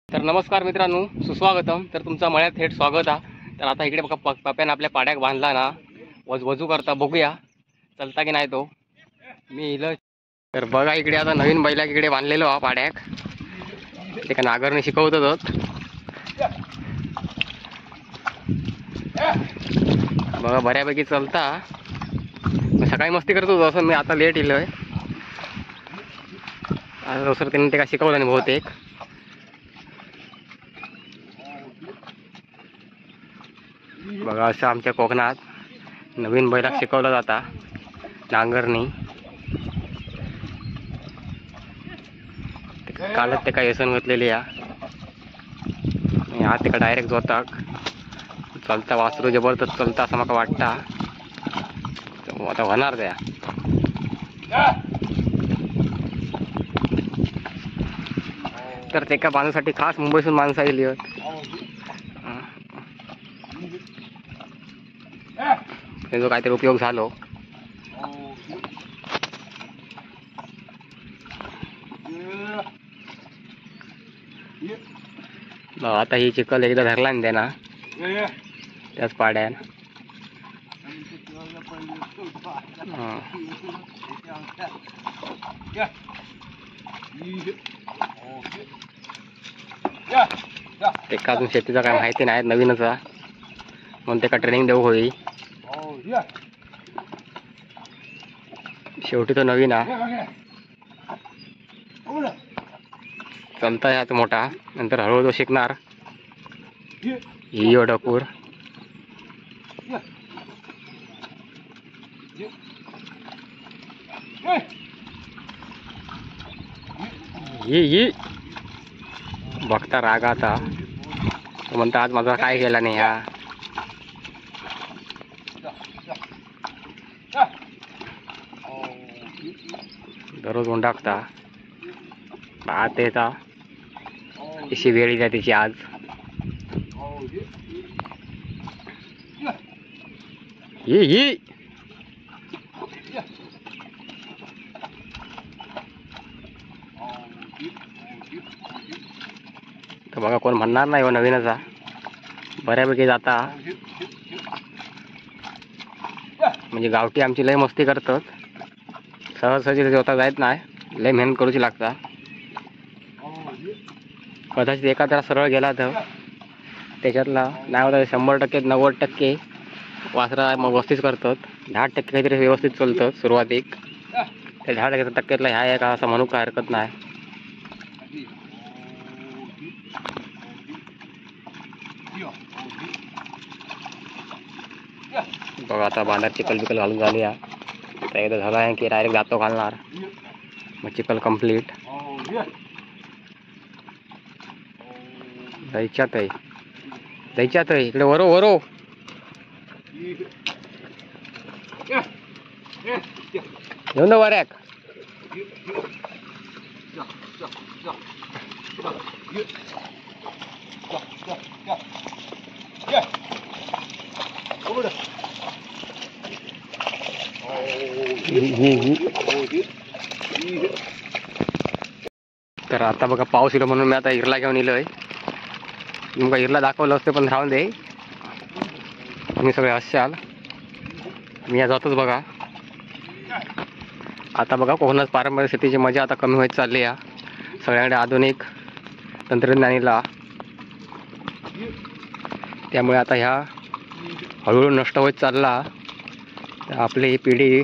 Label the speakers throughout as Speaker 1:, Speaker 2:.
Speaker 1: तर नमस्कार मित्रांनो, सुस्वागतम. तर तुमचा मळ्यात थेट स्वागत आहे. तर आता इकडे बघा पप्यानं आपल्या पाड्याक बांधला ना, वजू करता. बघूया चलता की नाही तो. मी इलं. तर बघा इकडे आता नवीन बैलाक इकडे बांधलेलो हा पाड्याक. ते का नागरने शिकवत होत. बघा बऱ्यापैकी चलता. सकाळी मस्ती करत होतो असं. मी आता लेट इलोय. आता दुसरं त्यांनी ते का शिकवलं नाही बहुतेक. बघा असं आमच्या कोकणात नवीन बैलाक शिकवलं जाता नांगरणी. कालच ते काय व्यसन घातलेली आहे. ते का डायरेक्ट जोताक चलता. वासरू जबरदस्त चलता असं मला वाटता. आता होणार त्या. तर ते का बांधण्यासाठी खास मुंबईतून माणसं आली आहेत. त्यांचा काहीतरी उपयोग झालो. आता ही चिखल एकदा धरला ना त्याना त्याच पाड्यान. ते का अजून शेतीचा काय माहिती नाही, नवीनच म्हणून ते का ट्रेनिंग देऊ होई. शेवटी तो नवीन चलता यात मोठा. नंतर हळूहळू तो शिकणार. ही ओढापूर ही बघता राग आता. म्हणता आज माझा काय केला नाही हा. दररोज ओंडाकता आता येता. अशी वेळ येते तिची आज. ही तर बघा कोण म्हणणार नाही हो नवीनचा. बऱ्यापैकी जाता. म्हणजे गावठी आमची लय मस्ती करतात. सहज होता जायत नाही. लय मेहनत करूची लागता. कदाचित एखादा सरळ गेला तर त्याच्यातला नाही होता 100% 90% वासरा मग व्यवस्थित करतात. 10% काहीतरी व्यवस्थित चालतं सुरुवातीक. त्या 10%ला ह्या आहे का असं म्हणू काय हरकत नाही. बघा आता बांधात चिखल बिकल घालून झाली आहे. तर एकदा झाला आहे की डायरेक्ट जातो घालणार. मग चिखल कंप्लीट. जायच्यात आहे इकडे वरो घेऊन वऱ्याक. तर आता बघा पाऊस येलो म्हणून मी आता इरला घेऊन इलोय. तुमका इरला दाखवलं असते पण राहून दे. तुम्ही सगळे हसाल. मी या जातोच बघा. आता बघा कोकणात पारंपरिक शेतीची मजा आता कमी होत चालली आहे. सगळ्यांकडे आधुनिक तंत्रज्ञानीला. त्यामुळे आता ह्या हळूहळू नष्ट होत चालला. तर आपली ही पिढी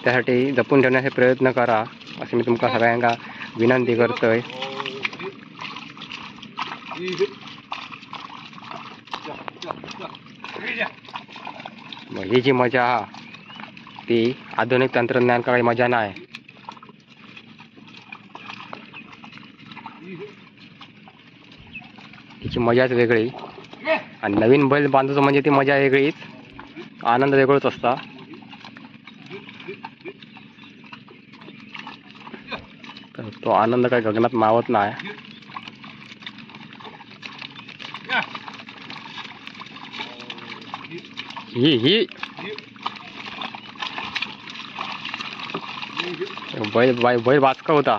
Speaker 1: त्यासाठी जपून ठेवण्याचे प्रयत्न करा असे मी तुमका सगळ्यांना विनंती करतोय. ही जी मजा ती आधुनिक तंत्रज्ञान काही मजा नाही. तिची मजाच वेगळी. आणि नवीन बैल बांधायचं म्हणजे ती मजा वेगळीच. आनंद वेगळाच असता. तर तो आनंद काही गगनात मावत नाही. ही बैल बाचका होता.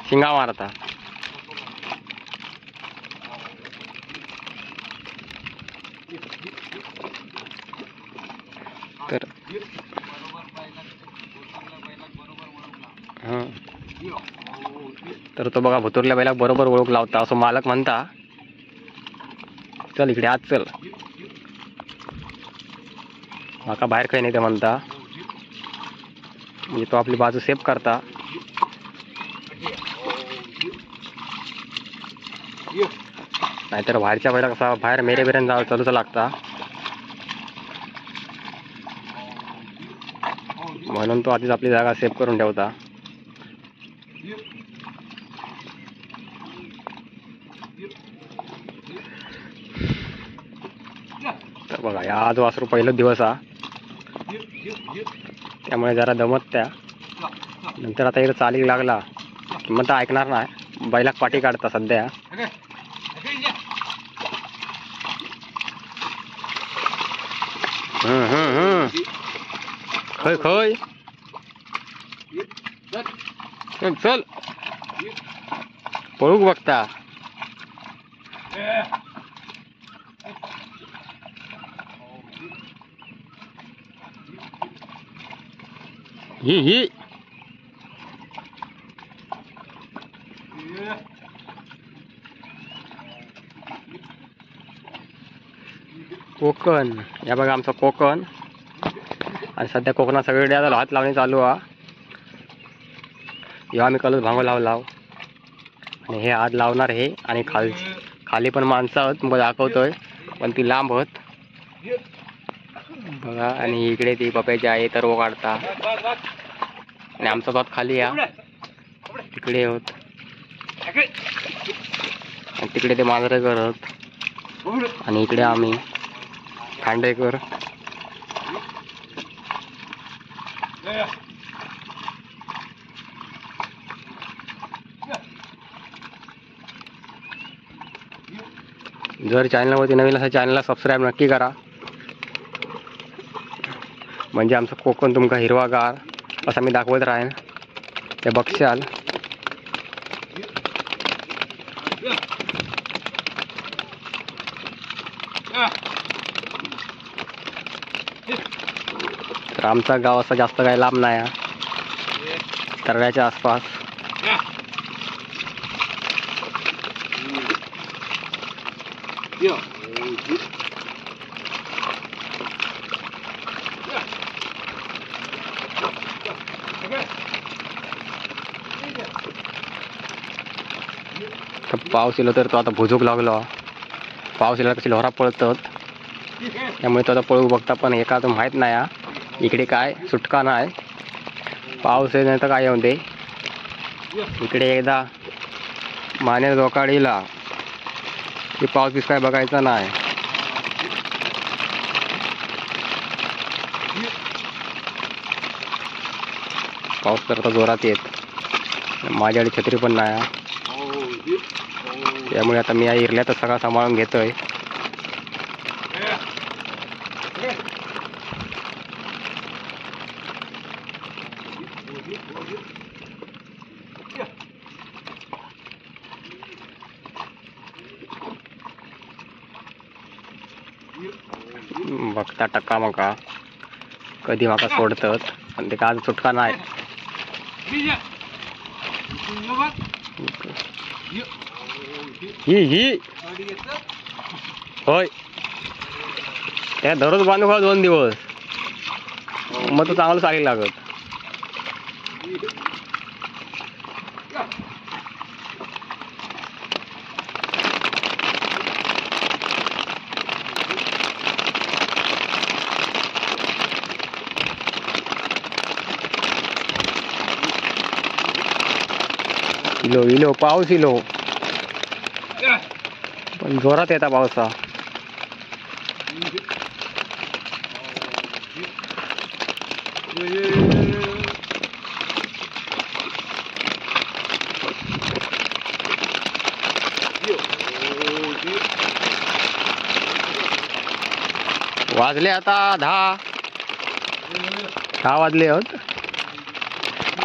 Speaker 1: शिंगा मारता. तर तो बघा भुतुरल्या बैलाक बरोबर ओळख लावता असं मालक म्हणता. चल इकडे आज चल, माका बाहेर काही नाही ते म्हणता. म्हणजे तो आपली बाजू सेफ करता. नाहीतर बाहेरच्या बैला कसा बाहेर मेरे बिरेन जावं चालूचा लागता. म्हणून तो आधीच आपली जागा सेफ करून ठेवता. तर बघा या आज वासरू पहिलं दिवस हा, त्यामुळे जरा दमत त्या. नंतर आता इकडे चालीक लागला मग तर ऐकणार नाही, बैलाक पाठी काढता सध्या. खय खय चल पळूक बघता. ही कोकण, या बघा आमचं कोकण. आणि सध्या कोकणात सगळीकडे आता हात लावणे चालू हा. ह्यो आम्ही कलच भांगो लावलाव आणि हे आज लावणार हे. आणि खाली पण माणसं आहोत मग दाखवतोय, पण ती लांब होत बघा. आणि इकडे ती पप्याची आहे तर वो काढता. आणि आमचा भात खाली या तिकडे होत. आणि तिकडे ते मांजरेकर होत. आणि इकडे आम्ही खांडेकर. जर चॅनलवरती नवीन असेल चॅनलला सबस्क्राईब नक्की करा, म्हणजे आमचं कोकण तुमका हिरवागार असं मी दाखवत राहीन ते बघशाल. तर आमचा गाव असा जास्त काही लांब नाही, तरव्याच्या आसपास. पाऊस येलो तर तो आता भुजूक लागलो. पाऊस येला कशी लोहरा पळतात, त्यामुळे तो आता पळू बघता. पण एका तर माहीत नाही इकडे काय सुटका नाही. पाऊस आहे नाही तर काय येऊन दे. इकडे एकदा माने जोकाडीला की पाऊस बीस काय बघायचा नाही. पाऊस तर आता जोरात येत. माझ्याकडे छत्री पण नाही, त्यामुळे आता मी इरल्या तर सगळं सांभाळून घेतोय. बघता टक्का मका कधी माका सोडतात, पण ते का सुटका नाही. ही होय त्या दररोज बांधू खा 2 दिवस मग तो चांगलं चालेल लागत. इलो पाऊस इलो, पण जोरात येता पावसा. वाजले आता 10 वाजले होत.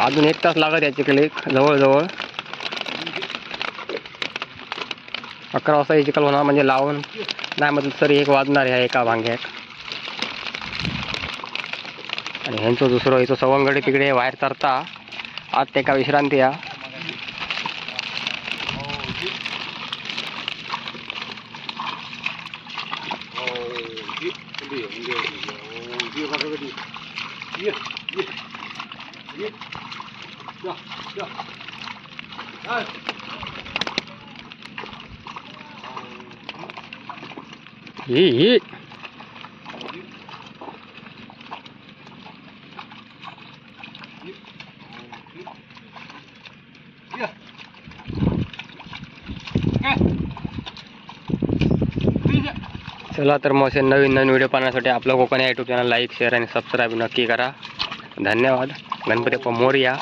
Speaker 1: अजून 1 तास लागत याचे क्लिक जवळजवळ. 11 वाजता चिखल होणार, म्हणजे लावून नाही म्हटलं तरी 1 वाजणार ह्या एका भांग्यात. आणि ह्यांचं दुसरं याचं सवंगडी तिकडे बाहेर चरता. आज ते का विश्रांती या. ही चला तर मग असे नवीन नवीन व्हिडिओ पाहण्यासाठी आपलं कोकण या यूट्यूब चॅनल लाईक शेअर आणि सबस्क्राईब नक्की करा. धन्यवाद. गणपती बाप्पा मोरया.